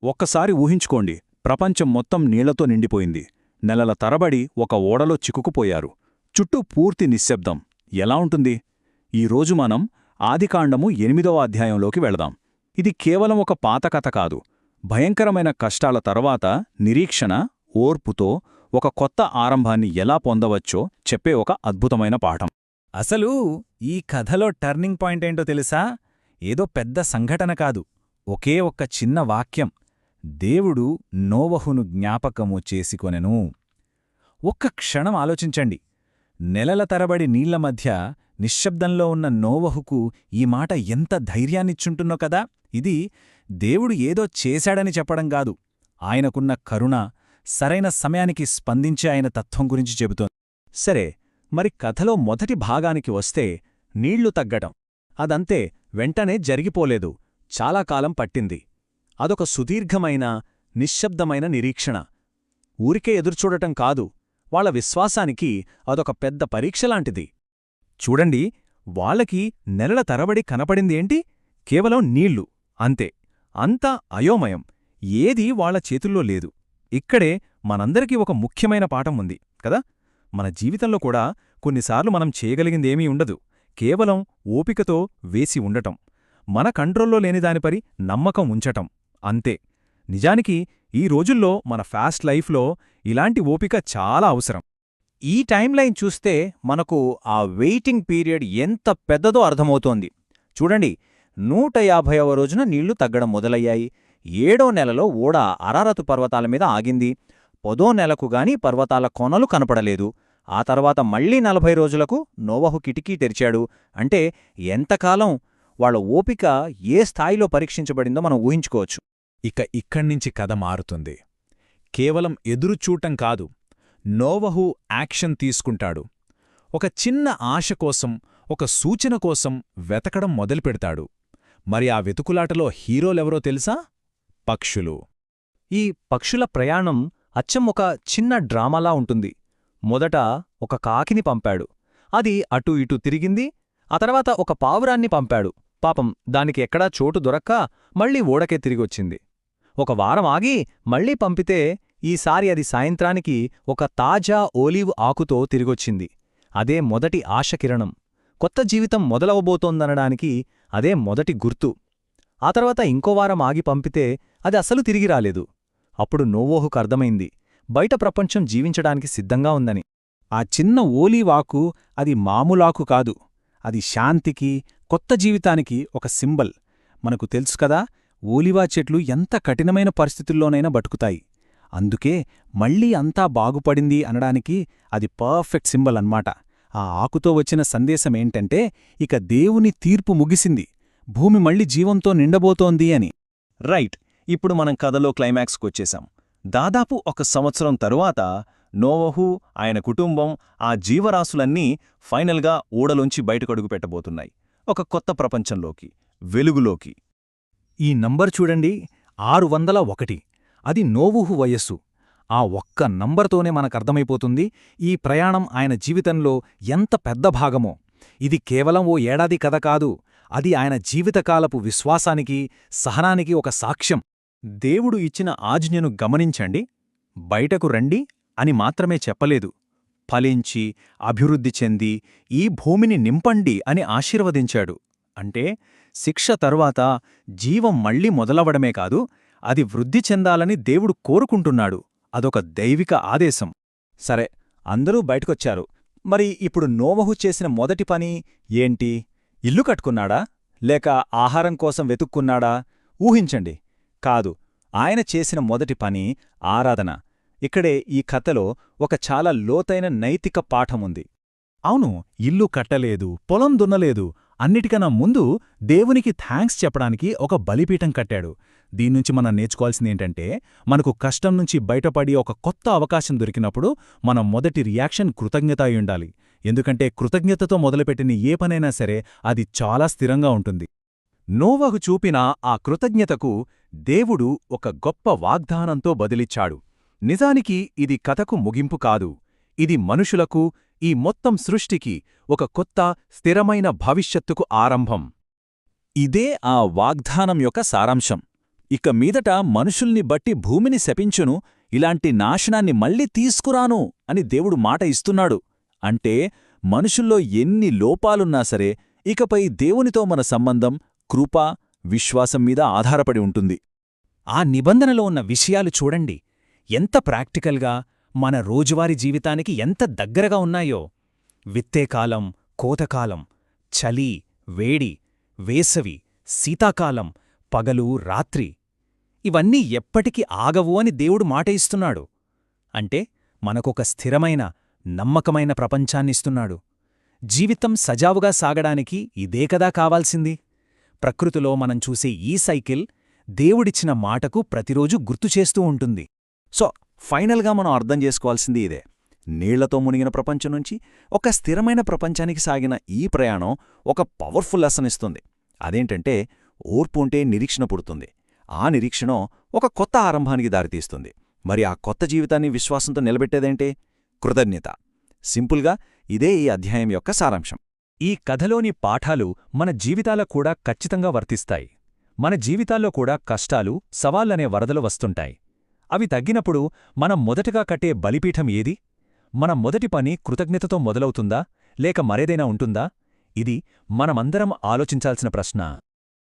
ఒక్కసారి ఊహించుకోండి, ప్రపంచం మొత్తం నీళ్లతో నిండిపోయింది. నెలల తరబడి ఒక ఓడలో చిక్కుకుపోయారు. చుట్టూ పూర్తి నిశ్శబ్దం. ఎలా ఉంటుంది? ఈరోజు మనం ఆదికాండము 8వ అధ్యాయంలోకి వెళదాం. ఇది కేవలం ఒక పాత కథ కాదు. భయంకరమైన కష్టాల తర్వాత నిరీక్షణ, ఓర్పుతో ఒక కొత్త ఆరంభాన్ని ఎలా పొందవచ్చో చెప్పే ఒక అద్భుతమైన పాఠం. అసలు ఈ కథలో టర్నింగ్ పాయింట్ ఏంటో తెలుసా? ఏదో పెద్ద సంఘటన కాదు, ఒకే ఒక్క చిన్న వాక్యం. దేవుడు నోవహును జ్ఞాపకము చేసుకొనెను. ఒక్క క్షణం ఆలోచించండి. నెలల తరబడి నీళ్ల మధ్య నిశ్శబ్దంలో ఉన్న నోవహుకు ఈ మాట ఎంత ధైర్యాన్నిచ్చుంటున్నో కదా. ఇది దేవుడు ఏదో చేశాడని చెప్పడం కాదు, ఆయనకున్న కరుణ, సరైన సమయానికి స్పందించే ఆయన తత్వం గురించి చెబుతోంది. సరే, మరి కథలో మొదటి భాగానికి వస్తే, నీళ్లు తగ్గటం. అదంతే వెంటనే జరిగిపోలేదు, చాలా కాలం పట్టింది. అదొక సుదీర్ఘమైన, నిశ్శబ్దమైన నిరీక్షణ. ఊరికే ఎదురుచూడటం కాదు, వాళ్ల విశ్వాసానికి అదొక పెద్ద పరీక్షలాంటిది. చూడండి, వాళ్ళకి నెలల తరబడి కనపడిందేంటి? కేవలం నీళ్లు, అంతే. అంతా అయోమయం, ఏదీ వాళ్ల చేతుల్లో లేదు. ఇక్కడే మనందరికీ ఒక ముఖ్యమైన పాఠం ఉంది కదా. మన జీవితంలో కూడా కొన్నిసార్లు మనం చేయగలిగిందేమీ ఉండదు, కేవలం ఓపికతో వేసి ఉండటం, మన కంట్రోల్లో లేనిదానిపై నమ్మకం ఉంచటం, అంతే. నిజానికి ఈ రోజుల్లో మన ఫాస్ట్ లైఫ్లో ఇలాంటి ఓపిక చాలా అవసరం. ఈ టైంలైన్ చూస్తే మనకు ఆ వెయిటింగ్ పీరియడ్ ఎంత పెద్దదో అర్థమవుతోంది. చూడండి, 150వ రోజున నీళ్లు తగ్గడం మొదలయ్యాయి. 7వ నెలలో ఓడ అరారతు పర్వతాల మీద ఆగింది. 10వ నెలకు గాని పర్వతాల కొనలు కనపడలేదు. ఆ తర్వాత మళ్లీ 40 రోజులకు నోవహు కిటికీ తెరిచాడు. అంటే ఎంతకాలం వాళ్ల ఓపిక ఏ స్థాయిలో పరీక్షించబడిందో మనం ఊహించుకోవచ్చు. ఇక్కడ్నించి కథ మారుతుంది. కేవలం ఎదురుచూటం కాదు, నోవహు యాక్షన్ తీసుకుంటాడు. ఒక చిన్న ఆశ కోసం, ఒక సూచన కోసం వెతకడం మొదలుపెడతాడు. మరి ఆ వెతుకులాటలో హీరోలెవరో తెలుసా? పక్షులు. ఈ పక్షుల ప్రయాణం అచ్చం ఒక చిన్న డ్రామాలా ఉంటుంది. మొదట ఒక కాకిని పంపాడు, అది అటూ ఇటూ తిరిగింది. ఆ తర్వాత ఒక పావురాన్ని పంపాడు. పాపం దానికి ఎక్కడా చోటు దొరక్క మళ్లీ ఓడకే తిరిగొచ్చింది. ఒక వారం ఆగి మళ్లీ పంపితే ఈసారి అది సాయంత్రానికి ఒక తాజా ఓలీవ్ ఆకుతో తిరిగొచ్చింది. అదే మొదటి ఆశకిరణం. కొత్త జీవితం మొదలవబోతోందనడానికి అదే మొదటి గుర్తు. ఆ తర్వాత ఇంకో వారం ఆగి పంపితే అది అసలు తిరిగి రాలేదు. అప్పుడు నోవహుకు అర్థమైంది, బయట ప్రపంచం జీవించడానికి సిద్ధంగా ఉందని. ఆ చిన్న ఓలీవాకు అది మామూలాకు కాదు, అది శాంతికి, కొత్త జీవితానికి ఒక సింబల్. మనకు తెలుసు కదా, ఓలివా చెట్లు ఎంత కఠినమైన పరిస్థితుల్లోనైనా బతుకుతాయి. అందుకే మళ్లీ అంతా బాగుపడింది అనడానికి అది పర్ఫెక్ట్ సింబల్ అన్నమాట. ఆ ఆకుతో వచ్చిన సందేశమేంటంటే, ఇక దేవుని తీర్పు ముగిసింది, భూమి మళ్లీ జీవంతో నిండబోతోంది అని. రైట్. ఇప్పుడు మనం కథలో క్లైమాక్స్కొచ్చేశాం. దాదాపు 1 సంవత్సరం తరువాత నోవహు, ఆయన కుటుంబం, ఆ జీవరాశులన్నీ ఫైనల్గా ఓడలోంచి బయటకడుగు పెట్టబోతున్నాయి, ఒక కొత్త ప్రపంచంలోకి, వెలుగులోకి. ఈ నంబర్ చూడండి, 601. అది నోవహు వయస్సు. ఆ ఒక్క నంబర్తోనే మనకర్థమైపోతుంది ఈ ప్రయాణం ఆయన జీవితంలో ఎంత పెద్ద భాగమో. ఇది కేవలం ఓ ఏడాది కథ కాదు, అది ఆయన జీవితకాలపు విశ్వాసానికి, సహనానికి ఒక సాక్ష్యం. దేవుడు ఇచ్చిన ఆజ్ఞను గమనించండి. బయటకు రండి అని మాత్రమే చెప్పలేదు, ఫలించి, అభివృద్ధి చెంది, ఈ భూమిని నింపండి అని ఆశీర్వదించాడు. అంటే శిక్ష తరువాత జీవం మళ్లీ మొదలవడమే కాదు, అది వృద్ధి చెందాలని దేవుడు కోరుకుంటున్నాడు. అదొక దైవిక ఆదేశం. సరే, అందరూ బయటకొచ్చారు. మరి ఇప్పుడు నోవహు చేసిన మొదటి పని ఏంటి? ఇల్లు కట్టుకున్నాడా? లేక ఆహారం కోసం వెతుక్కున్నాడా? ఊహించండి. కాదు, ఆయన చేసిన మొదటి పని ఆరాధన. ఇక్కడే ఈ కథలో ఒక చాలా లోతైన నైతిక పాఠముంది. అవును, ఇల్లు కట్టలేదు, పొలం దున్నలేదు, అన్నిటికన్నా ముందు దేవునికి థ్యాంక్స్ చెప్పడానికి ఒక బలిపీఠం కట్టాడు. దీన్నుంచి మనం నేర్చుకోవాల్సిందేంటంటే, మనకు కష్టం నుంచి బయటపడి ఒక కొత్త అవకాశం దొరికినప్పుడు మన మొదటి రియాక్షన్ కృతజ్ఞత అయ్యుండాలి. ఎందుకంటే కృతజ్ఞతతో మొదలుపెట్టిన ఏ పనైనా సరే అది చాలా స్థిరంగా ఉంటుంది. నోవహు చూపిన ఆ కృతజ్ఞతకు దేవుడు ఒక గొప్ప వాగ్దానంతో బదిలిచ్చాడు. నిజానికి ఇది కథకు ముగింపు కాదు, ఇది మనుషులకు, ఈ మొత్తం సృష్టికి ఒక కొత్త, స్థిరమైన భవిష్యత్తుకు ఆరంభం. ఇదే ఆ వాగ్దానం యొక్క సారాంశం. ఇక మీదట మనుషుల్ని బట్టి భూమిని శపించును, ఇలాంటి నాశనాన్ని మళ్ళీ తీసుకురాను అని దేవుడు మాట ఇస్తున్నాడు. అంటే మనుషుల్లో ఎన్ని లోపాలున్నా సరే ఇకపై దేవునితో మన సంబంధం కృప, విశ్వాసం మీద ఆధారపడి ఉంటుంది. ఆ నిబంధనలో ఉన్న విషయాలు చూడండి, ఎంత ప్రాక్టికల్గా మన రోజువారీ జీవితానికి ఎంత దగ్గరగా ఉన్నాయో. విత్తేకాలం, కోతకాలం, చలి, వేడి, వేసవి, శీతాకాలం, పగలు, రాత్రి, ఇవన్నీ ఎప్పటికీ ఆగవు అని దేవుడు మాట ఇస్తున్నాడు. అంటే మనకొక స్థిరమైన, నమ్మకమైన ప్రపంచాన్నిస్తున్నాడు. జీవితం సజావుగా సాగడానికి ఇదే కదా కావాల్సింది. ప్రకృతిలో మనం చూసే ఈ సైకిల్ దేవుడిచ్చిన మాటకు ప్రతిరోజు గుర్తుచేస్తూ ఉంటుంది. సో ఫైనల్గా మనం అర్థం చేసుకోవాల్సింది ఇదే. నీళ్లతో మునిగిన ప్రపంచం నుంచి ఒక స్థిరమైన ప్రపంచానికి సాగిన ఈ ప్రయాణం ఒక పవర్ఫుల్ లెసన్ ఇస్తుంది. అదేంటంటే ఓర్పు ఉంటే నిరీక్షణ పుడుతుంది. ఆ నిరీక్షణ ఒక కొత్త ఆరంభానికి దారితీస్తుంది. మరి ఆ కొత్త జీవితాన్ని విశ్వాసంతో నిలబెట్టేదేంటే? కృతజ్ఞత. సింపుల్గా ఇదే ఈ అధ్యాయం యొక్క సారాంశం. ఈ కథలోని పాఠాలు మన జీవితాలకు కూడా ఖచ్చితంగా వర్తిస్తాయి. మన జీవితాల్లో కూడా కష్టాలు, సవాళ్లనే వరదలు వస్తుంటాయి. అవి తగ్గినప్పుడు మనం మొదటగా కట్టే బలిపీఠం ఏది? మన మొదటి పని కృతజ్ఞతతో మొదలవుతుందా, లేక మరేదైనా ఉంటుందా? ఇది మనమందరం ఆలోచించాల్సిన ప్రశ్న.